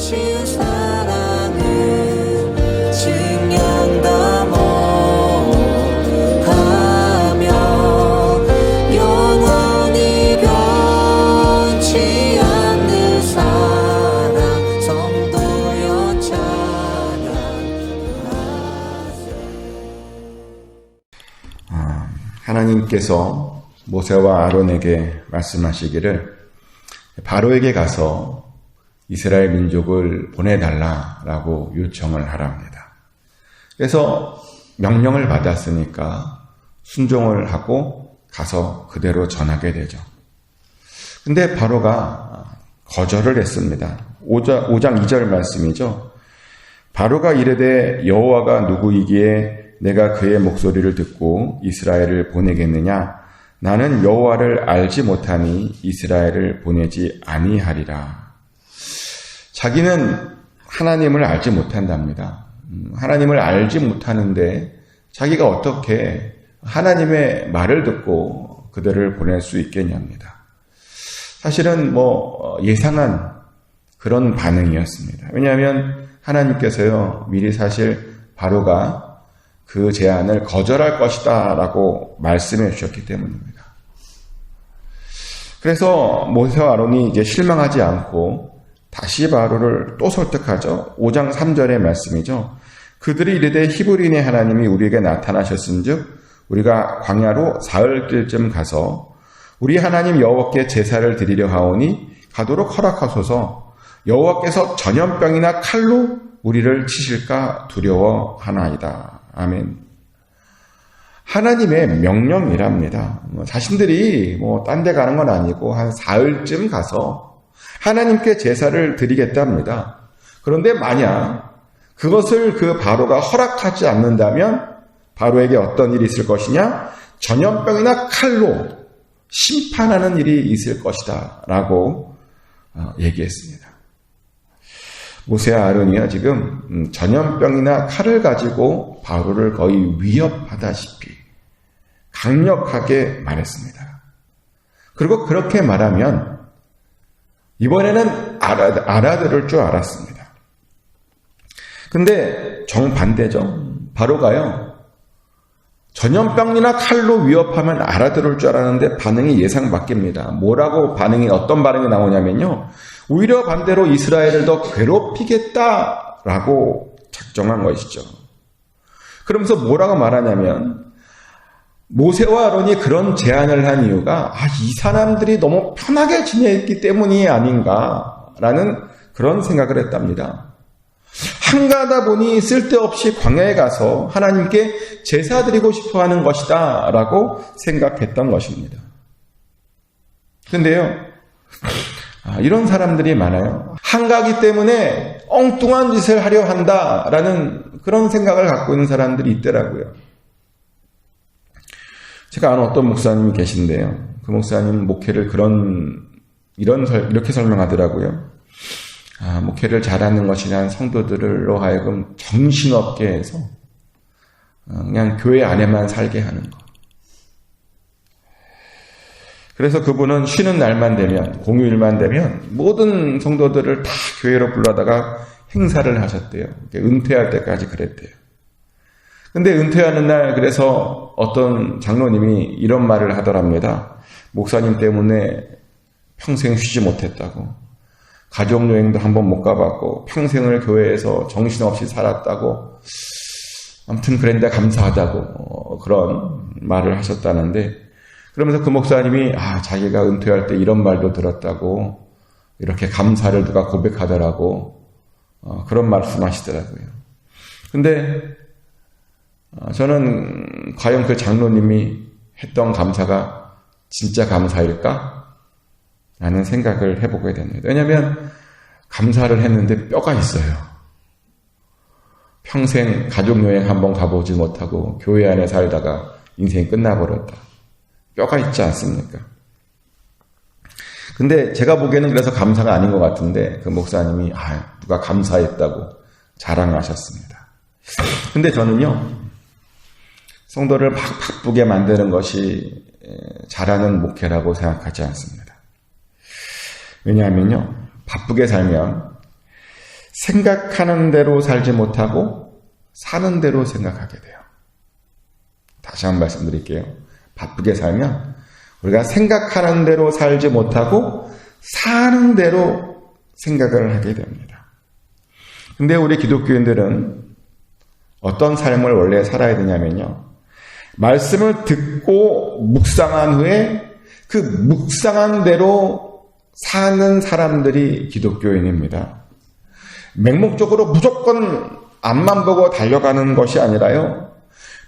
주신 사랑은 증량다 못하며 영원히 변치 않는 사랑 성도여 찬양하세. 하나님께서 모세와 아론에게 말씀하시기를 바로에게 가서 이스라엘 민족을 보내달라라고 요청을 하랍니다. 그래서 명령을 받았으니까 순종을 하고 가서 그대로 전하게 되죠. 근데 바로가 거절을 했습니다. 5장 2절 말씀이죠. 바로가 이르되 여호와가 누구이기에 내가 그의 목소리를 듣고 이스라엘을 보내겠느냐? 나는 여호와를 알지 못하니 이스라엘을 보내지 아니하리라. 자기는 하나님을 알지 못한답니다. 하나님을 알지 못하는데 자기가 어떻게 하나님의 말을 듣고 그들을 보낼 수 있겠냐입니다. 사실은 예상한 그런 반응이었습니다. 왜냐하면 하나님께서요 미리 사실 바로가 그 제안을 거절할 것이다 라고 말씀해 주셨기 때문입니다. 그래서 모세와 아론이 이제 실망하지 않고 다시 바로를 또 설득하죠. 5장 3절의 말씀이죠. 그들이 이르되 히브리인의 하나님이 우리에게 나타나셨은즉 우리가 광야로 사흘길쯤 가서 우리 하나님 여호와께 제사를 드리려 하오니 가도록 허락하소서. 여호와께서 전염병이나 칼로 우리를 치실까 두려워하나이다. 아멘. 하나님의 명령이랍니다. 자신들이 딴 데 가는 건 아니고 한 사흘쯤 가서 하나님께 제사를 드리겠답니다. 그런데 만약 그것을 그 바로가 허락하지 않는다면 바로에게 어떤 일이 있을 것이냐? 전염병이나 칼로 심판하는 일이 있을 것이다 라고 얘기했습니다. 모세와 아론이야 지금 전염병이나 칼을 가지고 바로를 거의 위협하다시피 강력하게 말했습니다. 그리고 그렇게 말하면 이번에는 알아들을 줄 알았습니다. 근데 정반대죠. 바로가요 전염병이나 칼로 위협하면 알아들을 줄 알았는데 반응이 예상 밖입니다. 어떤 반응이 나오냐면요. 오히려 반대로 이스라엘을 더 괴롭히겠다라고 작정한 것이죠. 그러면서 뭐라고 말하냐면 모세와 아론이 그런 제안을 한 이유가 이 사람들이 너무 편하게 지냈기 때문이 아닌가라는 그런 생각을 했답니다. 한가하다 보니 쓸데없이 광야에 가서 하나님께 제사 드리고 싶어하는 것이다 라고 생각했던 것입니다. 근데요 이런 사람들이 많아요. 한가하기 때문에 엉뚱한 짓을 하려 한다라는 그런 생각을 갖고 있는 사람들이 있더라고요. 제가 아는 어떤 목사님이 계신데요. 그 목사님 목회를 이렇게 설명하더라고요. 목회를 잘하는 것이란 성도들로 하여금 정신없게 해서 그냥 교회 안에만 살게 하는 것. 그래서 그분은 쉬는 날만 되면, 공휴일만 되면 모든 성도들을 다 교회로 불러다가 행사를 하셨대요. 은퇴할 때까지 그랬대요. 근데 은퇴하는 날 그래서 어떤 장로님이 이런 말을 하더랍니다. 목사님 때문에 평생 쉬지 못했다고. 가족여행도 한번 못 가봤고 평생을 교회에서 정신없이 살았다고. 아무튼 그랬는데 감사하다고 그런 말을 하셨다는데 그러면서 그 목사님이 자기가 은퇴할 때 이런 말도 들었다고 이렇게 감사를 누가 고백하더라고 그런 말씀하시더라고요. 근데 저는 과연 그 장로님이 했던 감사가 진짜 감사일까? 라는 생각을 해보게 됩니다. 왜냐하면 감사를 했는데 뼈가 있어요. 평생 가족여행 한번 가보지 못하고 교회 안에 살다가 인생이 끝나버렸다. 뼈가 있지 않습니까? 근데 제가 보기에는 그래서 감사가 아닌 것 같은데 그 목사님이 누가 감사했다고 자랑하셨습니다. 근데 저는요 성도를 막 바쁘게 만드는 것이 잘하는 목회라고 생각하지 않습니다. 왜냐하면요 바쁘게 살면 생각하는 대로 살지 못하고 사는 대로 생각하게 돼요. 다시 한번 말씀드릴게요. 바쁘게 살면 우리가 생각하는 대로 살지 못하고 사는 대로 생각을 하게 됩니다. 근데 우리 기독교인들은 어떤 삶을 원래 살아야 되냐면요. 말씀을 듣고 묵상한 후에 그 묵상한 대로 사는 사람들이 기독교인입니다. 맹목적으로 무조건 앞만 보고 달려가는 것이 아니라요.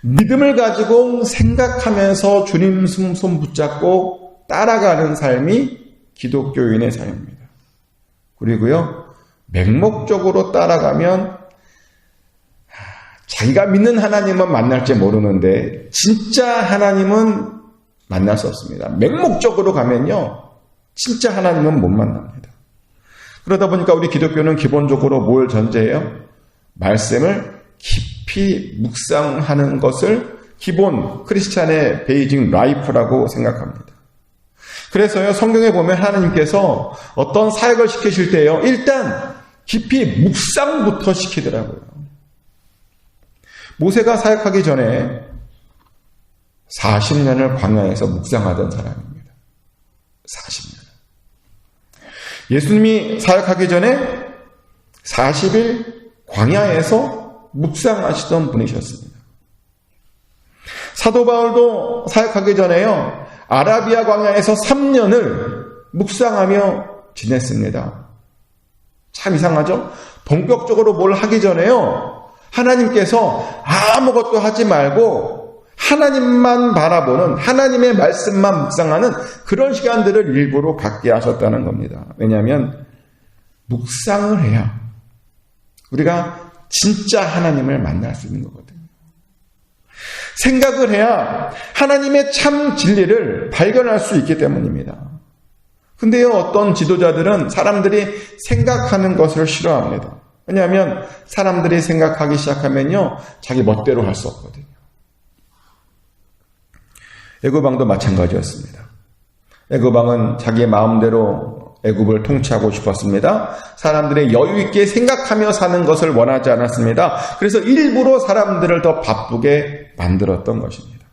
믿음을 가지고 생각하면서 주님 손 붙잡고 따라가는 삶이 기독교인의 삶입니다. 그리고요. 맹목적으로 따라가면 자기가 믿는 하나님은 만날지 모르는데 진짜 하나님은 만날 수 없습니다. 맹목적으로 가면요. 진짜 하나님은 못 만납니다. 그러다 보니까 우리 기독교는 기본적으로 뭘 전제해요? 말씀을 깊이 묵상하는 것을 기본 크리스찬의 베이징 라이프라고 생각합니다. 그래서요. 성경에 보면 하나님께서 어떤 사역을 시키실 때요. 일단 깊이 묵상부터 시키더라고요. 모세가 사역하기 전에 40년을 광야에서 묵상하던 사람입니다. 40년. 예수님이 사역하기 전에 40일 광야에서 묵상하시던 분이셨습니다. 사도 바울도 사역하기 전에요. 아라비아 광야에서 3년을 묵상하며 지냈습니다. 참 이상하죠? 본격적으로 뭘 하기 전에요. 하나님께서 아무것도 하지 말고 하나님만 바라보는 하나님의 말씀만 묵상하는 그런 시간들을 일부러 갖게 하셨다는 겁니다. 왜냐하면 묵상을 해야 우리가 진짜 하나님을 만날 수 있는 거거든요. 생각을 해야 하나님의 참 진리를 발견할 수 있기 때문입니다. 근데요, 어떤 지도자들은 사람들이 생각하는 것을 싫어합니다. 왜냐하면 사람들이 생각하기 시작하면요, 자기 멋대로 할 수 없거든요. 애굽왕도 마찬가지였습니다. 애굽왕은 자기 마음대로 애굽을 통치하고 싶었습니다. 사람들의 여유 있게 생각하며 사는 것을 원하지 않았습니다. 그래서 일부러 사람들을 더 바쁘게 만들었던 것입니다.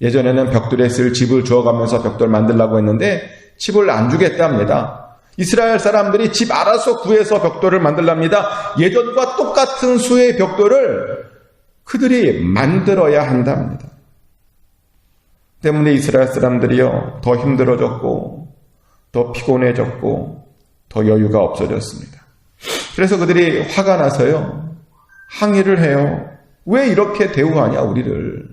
예전에는 벽돌에 쓸 집을 주어가면서 벽돌 만들려고 했는데 집을 안 주겠답니다. 이스라엘 사람들이 집 알아서 구해서 벽돌을 만들랍니다. 예전과 똑같은 수의 벽돌을 그들이 만들어야 한답니다. 때문에 이스라엘 사람들이요, 더 힘들어졌고 더 피곤해졌고 더 여유가 없어졌습니다. 그래서 그들이 화가 나서요, 항의를 해요. 왜 이렇게 대우하냐 우리를.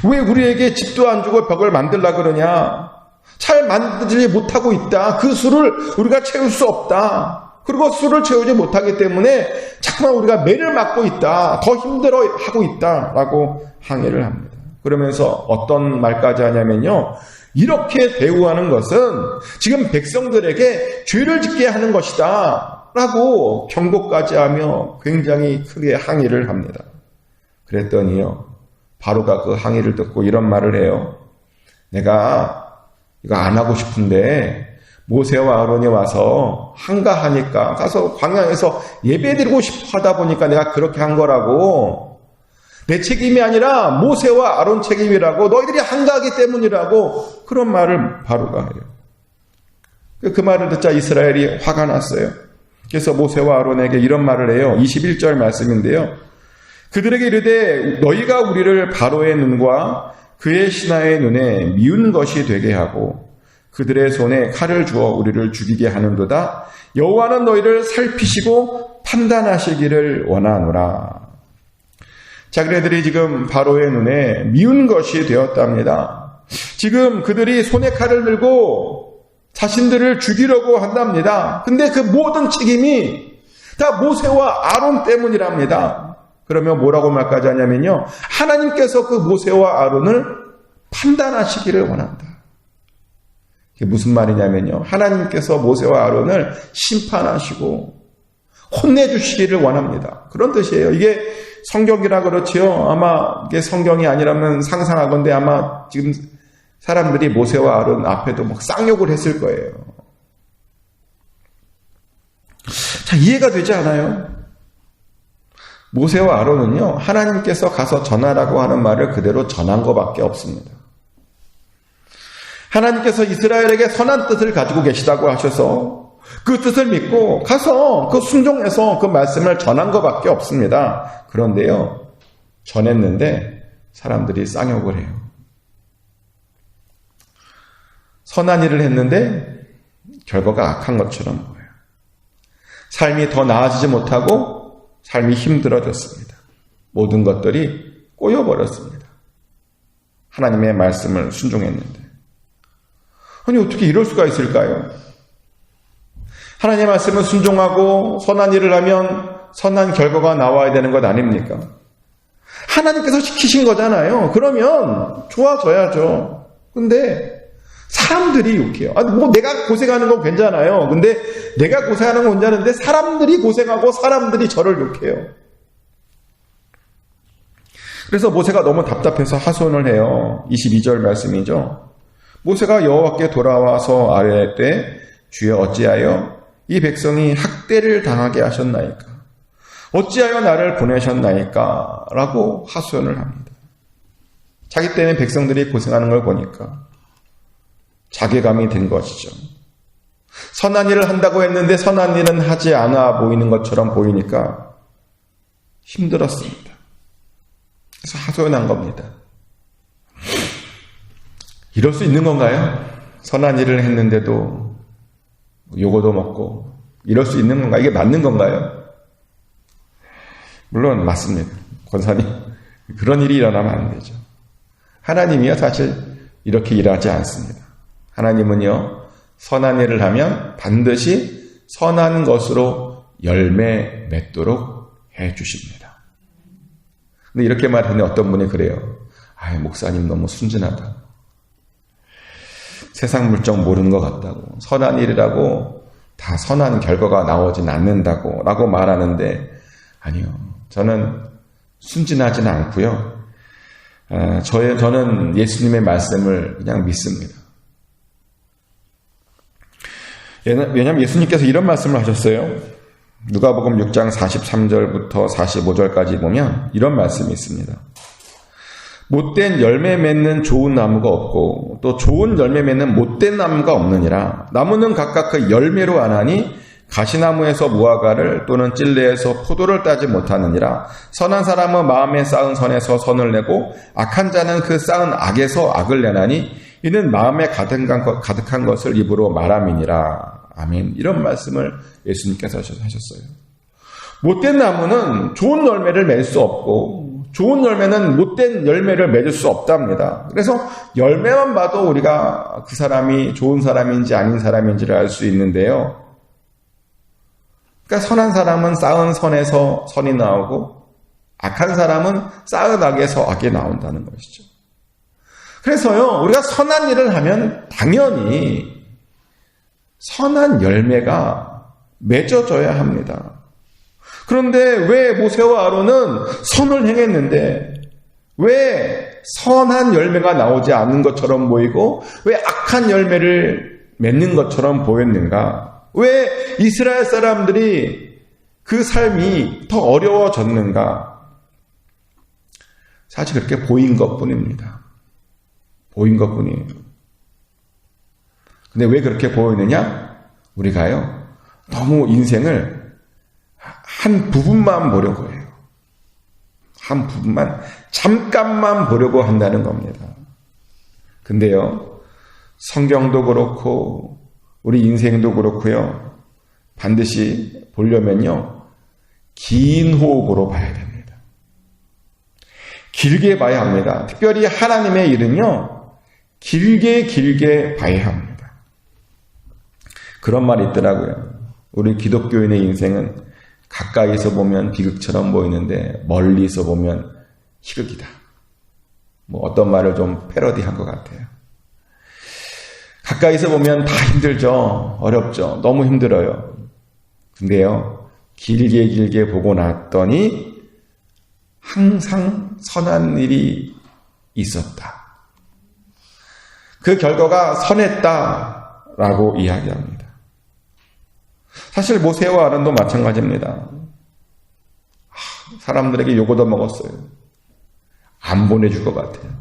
왜 우리에게 집도 안 주고 벽을 만들라 그러냐. 잘 만들지 못하고 있다. 그 수를 우리가 채울 수 없다. 그리고 수를 채우지 못하기 때문에 자꾸만 우리가 매를 맞고 있다. 더 힘들어하고 있다. 라고 항의를 합니다. 그러면서 어떤 말까지 하냐면요, 이렇게 대우하는 것은 지금 백성들에게 죄를 짓게 하는 것이다 라고 경고까지 하며 굉장히 크게 항의를 합니다. 그랬더니요, 바로가 그 항의를 듣고 이런 말을 해요. 내가 이거 안 하고 싶은데 모세와 아론이 와서 한가하니까 가서 광야에서 예배드리고 싶어 하다 보니까 내가 그렇게 한 거라고. 내 책임이 아니라 모세와 아론 책임이라고, 너희들이 한가하기 때문이라고, 그런 말을 바로가 해요. 그 말을 듣자 이스라엘이 화가 났어요. 그래서 모세와 아론에게 이런 말을 해요. 21절 말씀인데요. 그들에게 이르되 너희가 우리를 바로의 눈과 그의 신하의 눈에 미운 것이 되게 하고 그들의 손에 칼을 주어 우리를 죽이게 하는도다. 여호와는 너희를 살피시고 판단하시기를 원하노라. 자기네들이 지금 바로의 눈에 미운 것이 되었답니다. 지금 그들이 손에 칼을 들고 자신들을 죽이려고 한답니다. 근데 그 모든 책임이 다 모세와 아론 때문이랍니다. 그러면 뭐라고 말까지 하냐면요, 하나님께서 그 모세와 아론을 판단하시기를 원한다. 이게 무슨 말이냐면요, 하나님께서 모세와 아론을 심판하시고 혼내주시기를 원합니다. 그런 뜻이에요. 이게 성경이라 그렇지요. 아마 이게 성경이 아니라면 상상하건대 아마 지금 사람들이 모세와 아론 앞에도 막 쌍욕을 했을 거예요. 자, 이해가 되지 않아요? 모세와 아론은요, 하나님께서 가서 전하라고 하는 말을 그대로 전한 것밖에 없습니다. 하나님께서 이스라엘에게 선한 뜻을 가지고 계시다고 하셔서 그 뜻을 믿고 가서 그 순종해서 그 말씀을 전한 것밖에 없습니다. 그런데요, 전했는데 사람들이 쌍욕을 해요. 선한 일을 했는데 결과가 악한 것처럼 보여요. 삶이 더 나아지지 못하고 삶이 힘들어졌습니다. 모든 것들이 꼬여버렸습니다. 하나님의 말씀을 순종했는데. 아니, 어떻게 이럴 수가 있을까요? 하나님의 말씀을 순종하고 선한 일을 하면 선한 결과가 나와야 되는 것 아닙니까? 하나님께서 시키신 거잖아요. 그러면 좋아져야죠. 근데 사람들이 욕해요. 아니, 뭐 내가 고생하는 건 괜찮아요. 근데 내가 고생하는 건 괜찮은데 사람들이 고생하고 사람들이 저를 욕해요. 그래서 모세가 너무 답답해서 하소연을 해요. 22절 말씀이죠. 모세가 여호와께 돌아와서 아뢰되 주여 어찌하여 이 백성이 학대를 당하게 하셨나이까? 어찌하여 나를 보내셨나이까? 라고 하소연을 합니다. 자기 때문에 백성들이 고생하는 걸 보니까 자괴감이 든 것이죠. 선한 일을 한다고 했는데 선한 일은 하지 않아 보이는 것처럼 보이니까 힘들었습니다. 그래서 하소연한 겁니다. 이럴 수 있는 건가요? 선한 일을 했는데도 요거도 먹고 이럴 수 있는 건가? 이게 맞는 건가요? 물론 맞습니다. 권사님, 그런 일이 일어나면 안 되죠. 하나님이요, 사실 이렇게 일하지 않습니다. 하나님은요, 선한 일을 하면 반드시 선한 것으로 열매 맺도록 해 주십니다. 근데 이렇게 말하는 어떤 분이 그래요. 아이, 목사님 너무 순진하다. 세상 물정 모르는 것 같다고. 선한 일이라고 다 선한 결과가 나오진 않는다고 라고 말하는데, 아니요. 저는 순진하지는 않고요. 저는 예수님의 말씀을 그냥 믿습니다. 왜냐하면 예수님께서 이런 말씀을 하셨어요. 누가복음 6장 43절부터 45절까지 보면 이런 말씀이 있습니다. 못된 열매 맺는 좋은 나무가 없고 또 좋은 열매 맺는 못된 나무가 없느니라. 나무는 각각 그 열매로 아나니 가시나무에서 무화과를 또는 찔레에서 포도를 따지 못하느니라. 선한 사람은 마음에 쌓은 선에서 선을 내고 악한 자는 그 쌓은 악에서 악을 내나니 이는 마음에 가득한 것을 입으로 말함이니라. 아멘. 이런 말씀을 예수님께서 하셨어요. 못된 나무는 좋은 열매를 맺을 수 없고 좋은 열매는 못된 열매를 맺을 수 없답니다. 그래서 열매만 봐도 우리가 그 사람이 좋은 사람인지 아닌 사람인지를 알 수 있는데요. 그러니까 선한 사람은 쌓은 선에서 선이 나오고 악한 사람은 쌓은 악에서 악이 나온다는 것이죠. 그래서요, 우리가 선한 일을 하면 당연히 선한 열매가 맺어져야 합니다. 그런데 왜 모세와 아론은 선을 행했는데 왜 선한 열매가 나오지 않는 것처럼 보이고 왜 악한 열매를 맺는 것처럼 보였는가? 왜 이스라엘 사람들이 그 삶이 더 어려워졌는가? 사실 그렇게 보인 것뿐입니다. 보인 것뿐이에요. 근데 왜 그렇게 보이느냐? 우리가요, 너무 인생을 한 부분만 보려고 해요. 한 부분만, 잠깐만 보려고 한다는 겁니다. 근데요, 성경도 그렇고 우리 인생도 그렇고요, 반드시 보려면요, 긴 호흡으로 봐야 됩니다. 길게 봐야 합니다. 특별히 하나님의 일은요, 길게 봐야 합니다. 그런 말이 있더라고요. 우리 기독교인의 인생은 가까이서 보면 비극처럼 보이는데 멀리서 보면 희극이다. 뭐 어떤 말을 좀 패러디한 것 같아요. 가까이서 보면 다 힘들죠. 어렵죠. 너무 힘들어요. 근데요, 길게 보고 났더니 항상 선한 일이 있었다. 그 결과가 선했다라고 이야기합니다. 사실 모세와 아론도 마찬가지입니다. 사람들에게 욕 얻어먹었어요. 안 보내줄 것 같아요.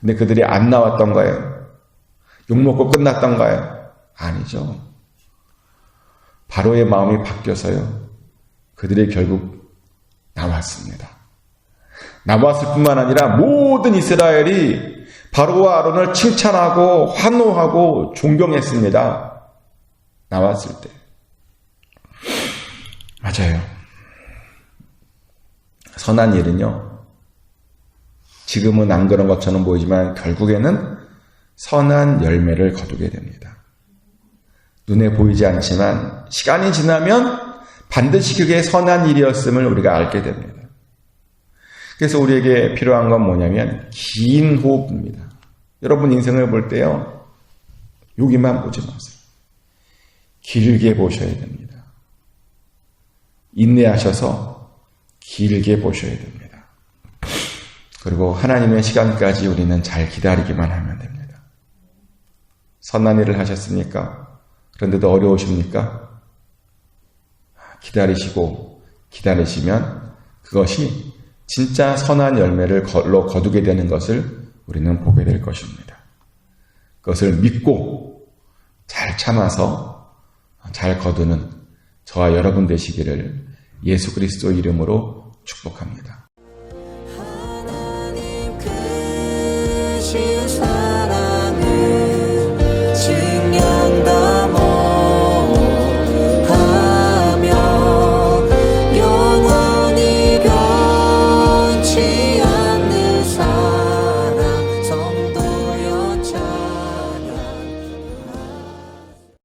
근데 그들이 안 나왔던가요? 욕먹고 끝났던가요? 아니죠. 바로의 마음이 바뀌어서요. 그들이 결국 나왔습니다. 나왔을 뿐만 아니라 모든 이스라엘이 바로와 아론을 칭찬하고 환호하고 존경했습니다. 나왔을 때. 맞아요. 선한 일은요, 지금은 안 그런 것처럼 보이지만 결국에는 선한 열매를 거두게 됩니다. 눈에 보이지 않지만 시간이 지나면 반드시 그게 선한 일이었음을 우리가 알게 됩니다. 그래서 우리에게 필요한 건 뭐냐면 긴 호흡입니다. 여러분 인생을 볼 때요, 여기만 보지 마세요. 길게 보셔야 됩니다. 인내하셔서 길게 보셔야 됩니다. 그리고 하나님의 시간까지 우리는 잘 기다리기만 하면 됩니다. 선한 일을 하셨습니까? 그런데도 어려우십니까? 기다리시고 기다리시면 그것이 진짜 선한 열매를 거두게 되는 것을 우리는 보게 될 것입니다. 그것을 믿고 잘 참아서 잘 거두는 저와 여러분 되시기를 예수 그리스도 이름으로 축복합니다. 하나님 크신 사랑